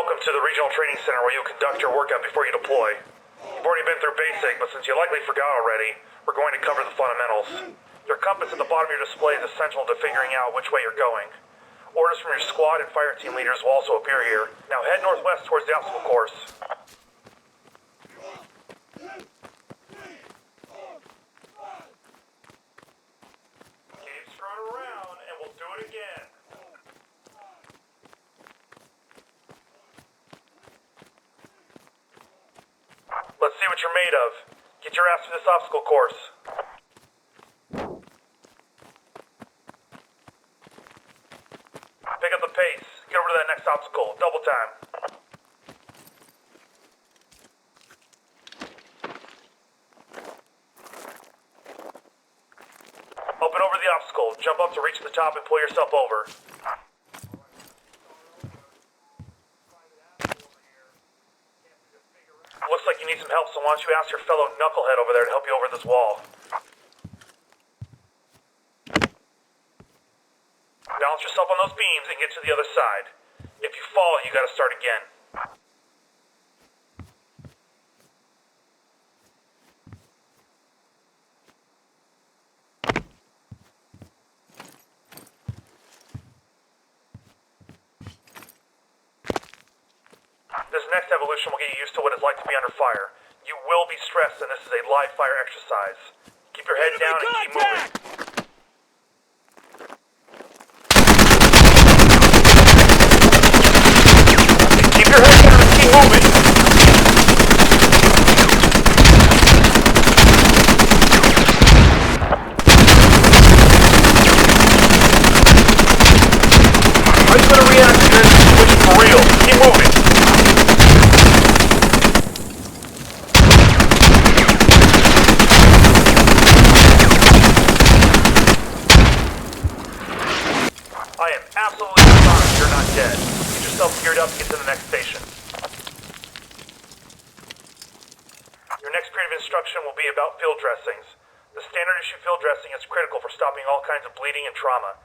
Welcome to the Regional Training Center where you'll conduct your workout before you deploy. You've already been through basic, but since you likely forgot already, we're going to cover the fundamentals. Your compass at the bottom of your display is essential to figuring out which way you're going. Orders from your squad and fire team leaders will also appear here. Now head northwest towards the obstacle course. Keep screwing around and we'll do it again. Let's see what you're made of. Get your ass to this obstacle course. Pick up the pace. Get over to that next obstacle. Double time. Up and over the obstacle. Jump up to reach the top and pull yourself over. Looks like you need some help, so why don't you ask your fellow knucklehead over there to help you over this wall. Balance yourself on those beams and get to the other side. If you fall, you gotta start again. This next evolution will get you used to what it's like to be under fire. You will be stressed, and this is a live fire exercise. Keep your head down and keep moving. Keep your head down and keep moving. How are you gonna react to this situation for real? Keep moving. I am absolutely astonished you're not dead. Get yourself geared up to get to the next station. Your next period of instruction will be about field dressings. The standard issue field dressing is critical for stopping all kinds of bleeding and trauma.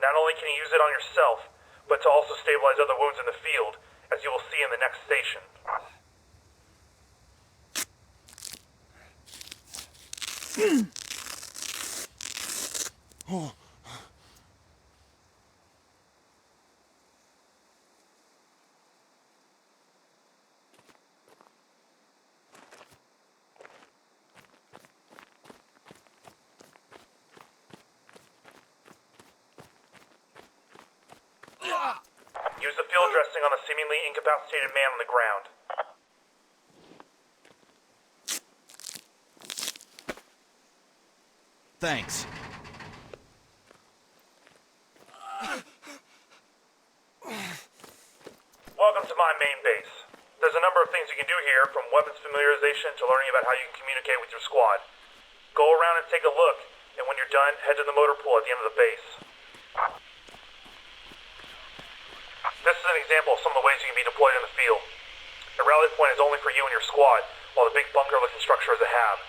Not only can you use it on yourself, but to also stabilize other wounds in the field, as you will see in the next station. Use the field dressing on the seemingly incapacitated man on the ground. Thanks. Welcome to my main base. There's a number of things you can do here, from weapons familiarization to learning about how you can communicate with your squad. Go around and take a look, and when you're done, head to the motor pool at the end of the base. This is an example of some of the ways you can be deployed in the field. A rally point is only for you and your squad, while the big bunker-looking structure is a HAB.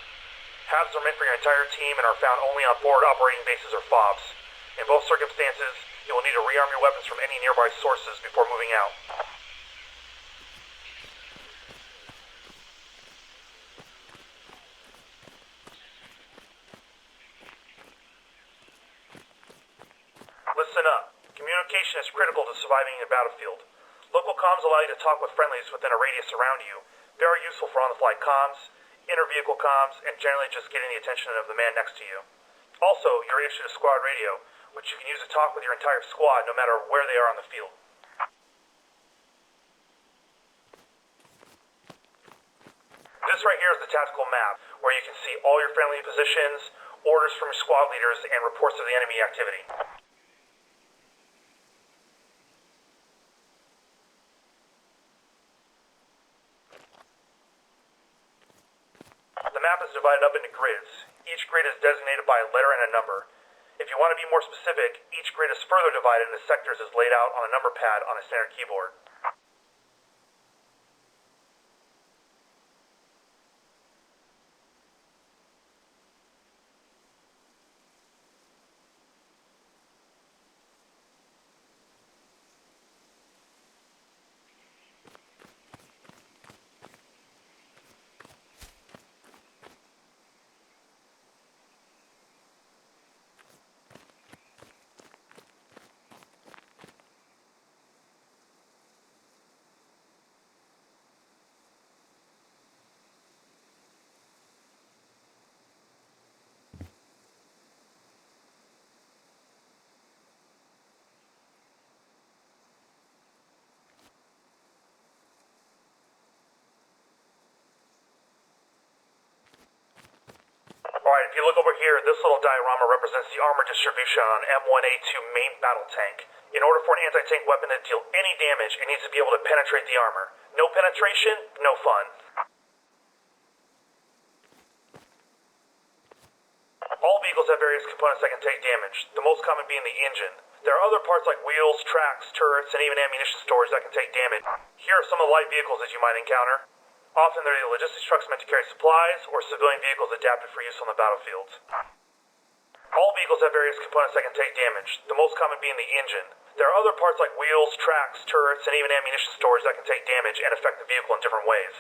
HABs are meant for your entire team and are found only on forward operating bases or FOBs. In both circumstances, you will need to rearm your weapons from any nearby sources before moving out. Listen up. Communication is critical to surviving in a battlefield. Local comms allow you to talk with friendlies within a radius around you. Very useful for on-the-fly comms, inter-vehicle comms, and generally just getting the attention of the man next to you. Also, you're issued a squad radio, which you can use to talk with your entire squad no matter where they are on the field. This right here is the tactical map, where you can see all your friendly positions, orders from your squad leaders, and reports of the enemy activity. The map is divided up into grids. Each grid is designated by a letter and a number. If you want to be more specific, each grid is further divided into sectors as laid out on a number pad on a standard keyboard. If you look over here, this little diorama represents the armor distribution on M1A2 main battle tank. In order for an anti-tank weapon to deal any damage, it needs to be able to penetrate the armor. No penetration, no fun. All vehicles have various components that can take damage, the most common being the engine. There are other parts like wheels, tracks, turrets, and even ammunition storage that can take damage. Here are some of the light vehicles that you might encounter. Often they're the logistics trucks meant to carry supplies, or civilian vehicles adapted for use on the battlefield. All vehicles have various components that can take damage, the most common being the engine. There are other parts like wheels, tracks, turrets, and even ammunition storage that can take damage and affect the vehicle in different ways.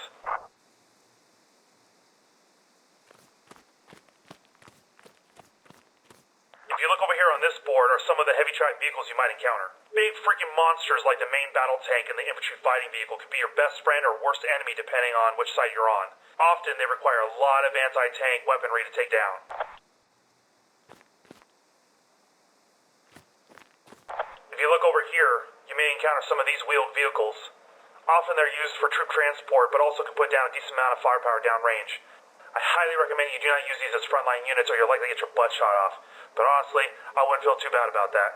If you look over here on this board are some of the heavy tracked vehicles you might encounter. Big freaking monsters like the main battle tank and the infantry fighting vehicle can be your best friend or worst enemy depending on which side you're on. Often they require a lot of anti-tank weaponry to take down. If you look over here, you may encounter some of these wheeled vehicles. Often they're used for troop transport, but also can put down a decent amount of firepower downrange. I highly recommend you do not use these as frontline units or you're likely to get your butt shot off. But honestly, I wouldn't feel too bad about that.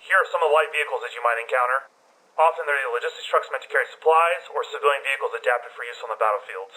Here are some of the light vehicles that you might encounter. Often they're the logistics trucks meant to carry supplies or civilian vehicles adapted for use on the battlefield.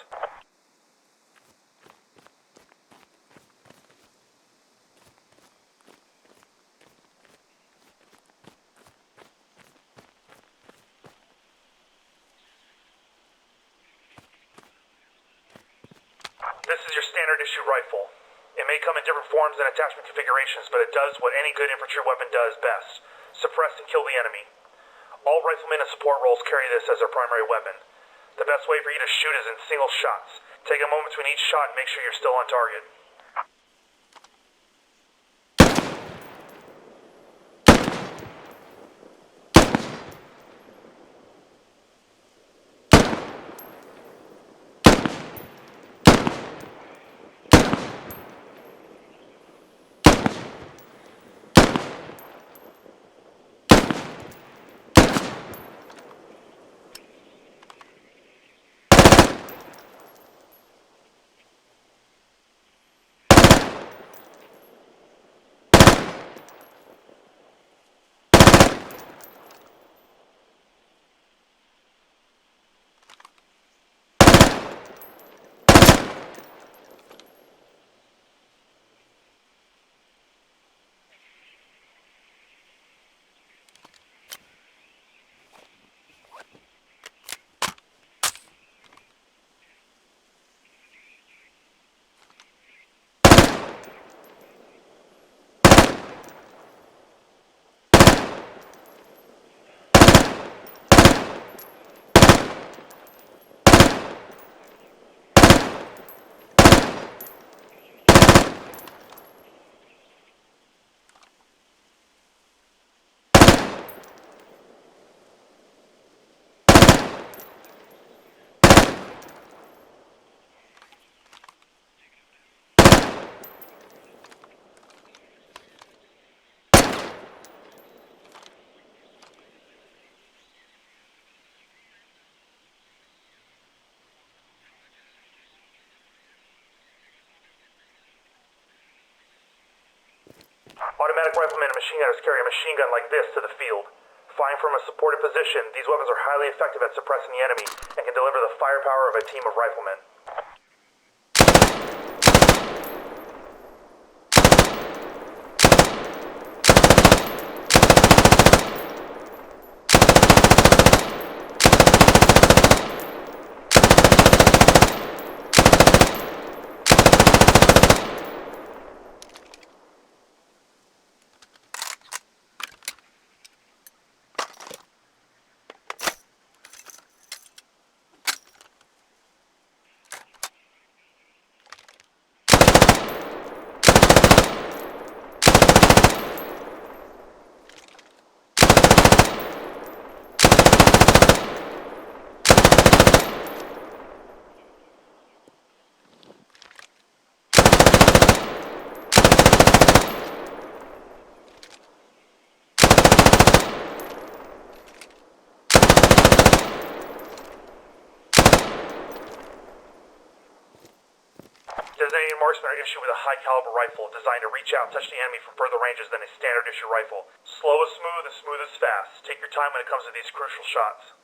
This is your standard issue rifle. It may come in different forms and attachment configurations, but it does what any good infantry weapon does best: suppress and kill the enemy. All riflemen and support roles carry this as their primary weapon. The best way for you to shoot is in single shots. Take a moment between each shot and make sure you're still on target. Automatic riflemen and machine gunners carry a machine gun like this to the field. Firing from a supported position, these weapons are highly effective at suppressing the enemy and can deliver the firepower of a team of riflemen. Representing marksmen are issued with a high-caliber rifle designed to reach out and touch the enemy from further ranges than a standard issue rifle. Slow is smooth and smooth is fast. Take your time when it comes to these crucial shots.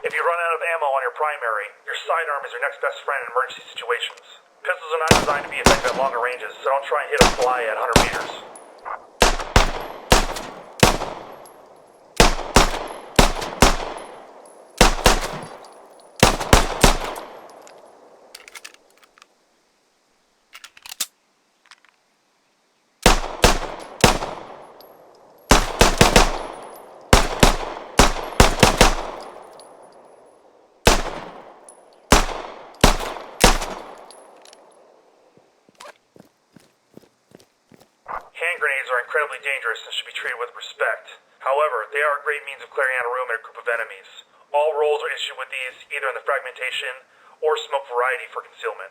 If you run out of ammo on your primary, your sidearm is your next best friend in emergency situations. Pistols are not designed to be effective at longer ranges, so don't try and hit a fly at 100 meters. Hand grenades are incredibly dangerous and should be treated with respect. However, they are a great means of clearing out a room and a group of enemies. All rolls are issued with these either in the fragmentation or smoke variety for concealment.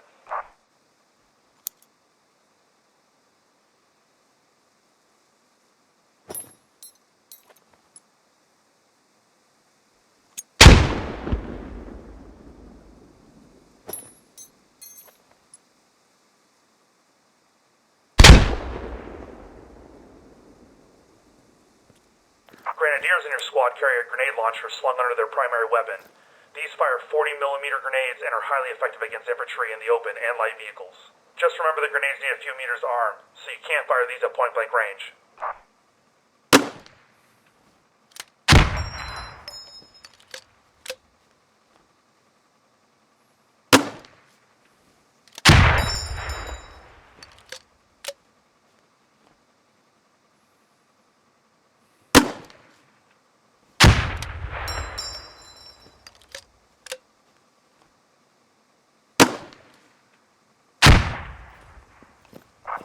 Grenadiers in your squad carry a grenade launcher slung under their primary weapon. These fire 40mm grenades and are highly effective against infantry in the open and light vehicles. Just remember that grenades need a few meters arm, so you can't fire these at point-blank range.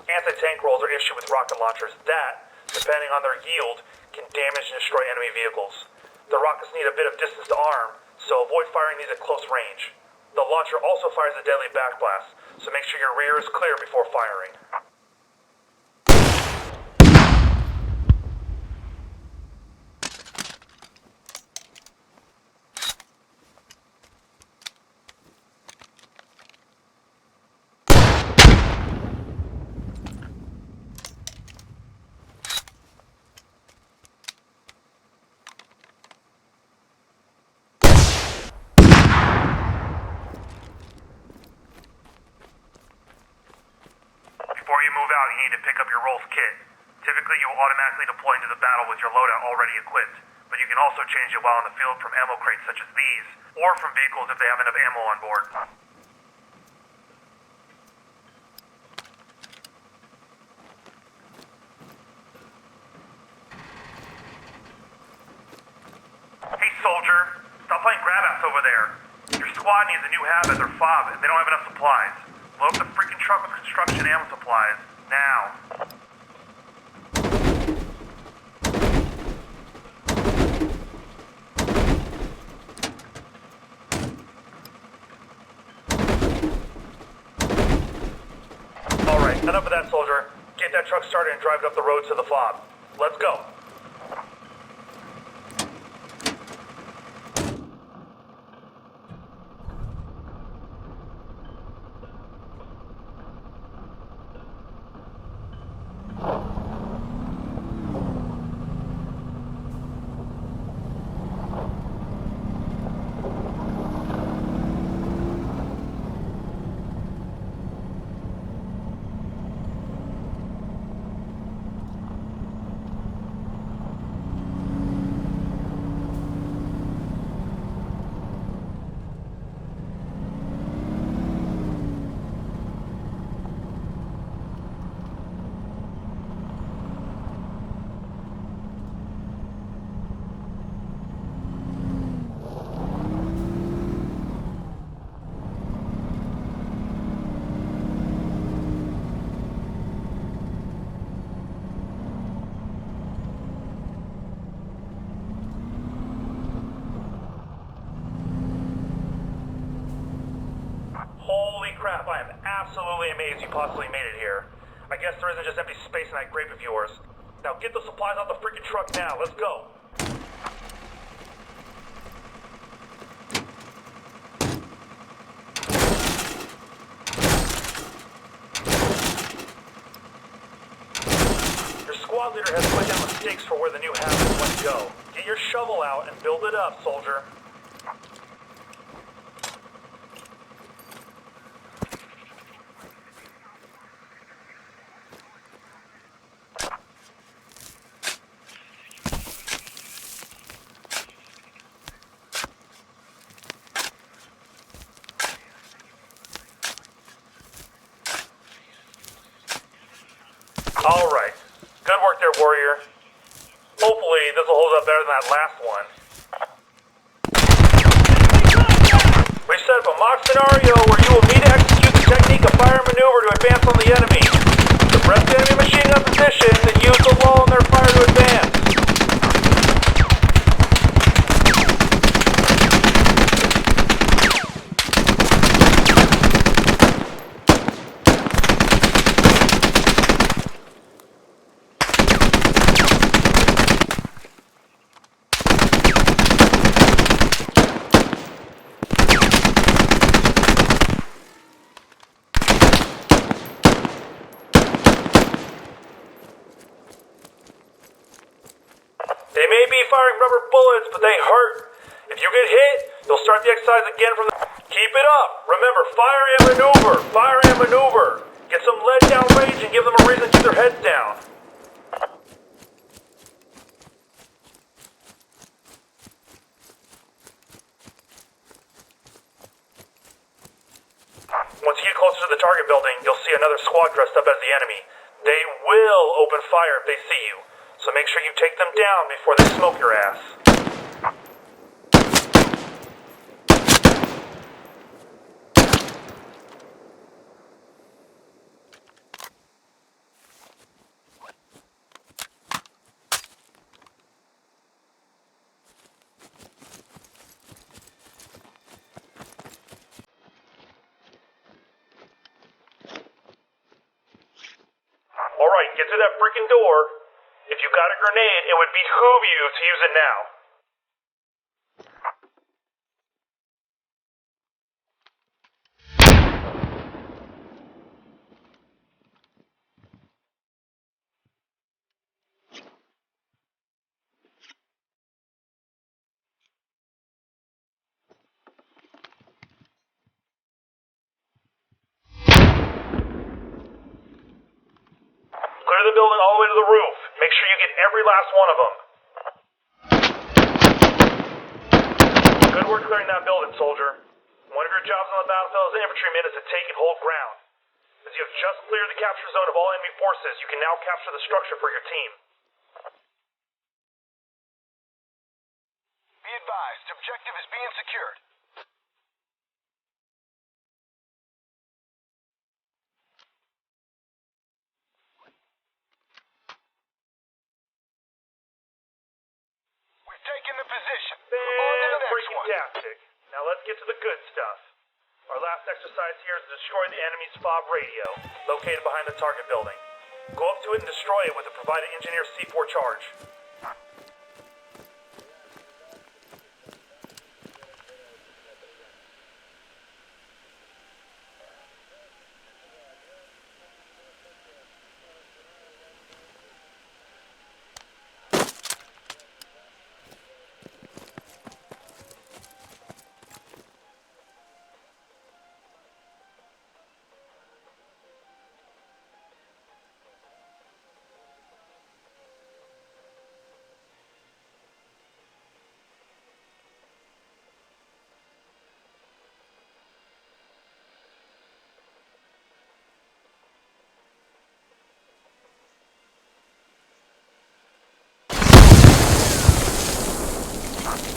Anti-tank rolls are issued with rocket launchers that, depending on their yield, can damage and destroy enemy vehicles. The rockets need a bit of distance to arm, so avoid firing these at close range. The launcher also fires a deadly backblast, so make sure your rear is clear before firing. Before you move out, you need to pick up your Rolls kit. Typically, you will automatically deploy into the battle with your loadout already equipped, but you can also change it while in the field from ammo crates such as these, or from vehicles if they have enough ammo on board. Hey soldier, stop playing grab-ass over there. Your squad needs a new habit or fob, and they don't have enough supplies. Load up the freaking truck with construction ammo supplies, now. enough of that, soldier. Get that truck started and drive it up the road to the fob. Let's go. Holy crap, I am absolutely amazed you possibly made it here. I guess there isn't just empty space in that grape of yours. Now get the supplies out the freaking truck now, let's go. Your squad leader has put down the stakes for where the new house is going to go. Get your shovel out and build it up, soldier. Alright. Good work there, warrior. Hopefully this will hold up better than that last one. We set up a mock scenario where you will need to execute the technique of fire and maneuver to advance on the enemy. Suppress the enemy machine gun position, then use the lull in their fire to advance. They may be firing rubber bullets, but they hurt. If you get hit, you'll start the exercise again from the... Keep it up! Remember, fire and maneuver! Fire and maneuver! Get some lead down range and give them a reason to keep their heads down. Once you get closer to the target building, you'll see another squad dressed up as the enemy. They will open fire if they see you. So make sure you take them down before they smoke your ass. Alright, get through that freaking door. If you got a grenade, it would behoove you to use it now. Clear the building all the way to the roof. Make sure you get every last one of them. Good work clearing that building, soldier. One of your jobs on the battlefield as an infantryman is to take and hold ground. As you have just cleared the capture zone of all enemy forces, you can now capture the structure for your team. Be advised, objective is being secured. We've taken the position. On to the next one. Fantastic. Now let's get to the good stuff. Our last exercise here is to destroy the enemy's FOB radio, located behind the target building. Go up to it and destroy it with the provided engineer C4 charge.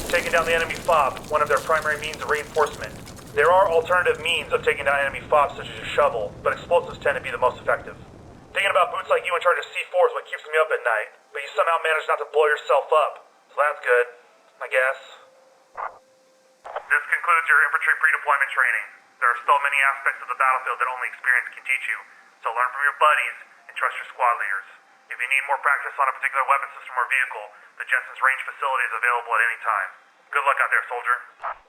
Taking down the enemy FOB, one of their primary means of reinforcement. There are alternative means of taking down enemy FOB, such as a shovel, but explosives tend to be the most effective. Thinking about boots like you in charge of C4 is what keeps me up at night, but you somehow managed not to blow yourself up, so that's good, I guess. This concludes your infantry pre-deployment training. There are still many aspects of the battlefield that only experience can teach you, so learn from your buddies and trust your squad leaders. If you need more practice on a particular weapon system or vehicle, the Jensen's range facility is available at any time. Good luck out there, soldier.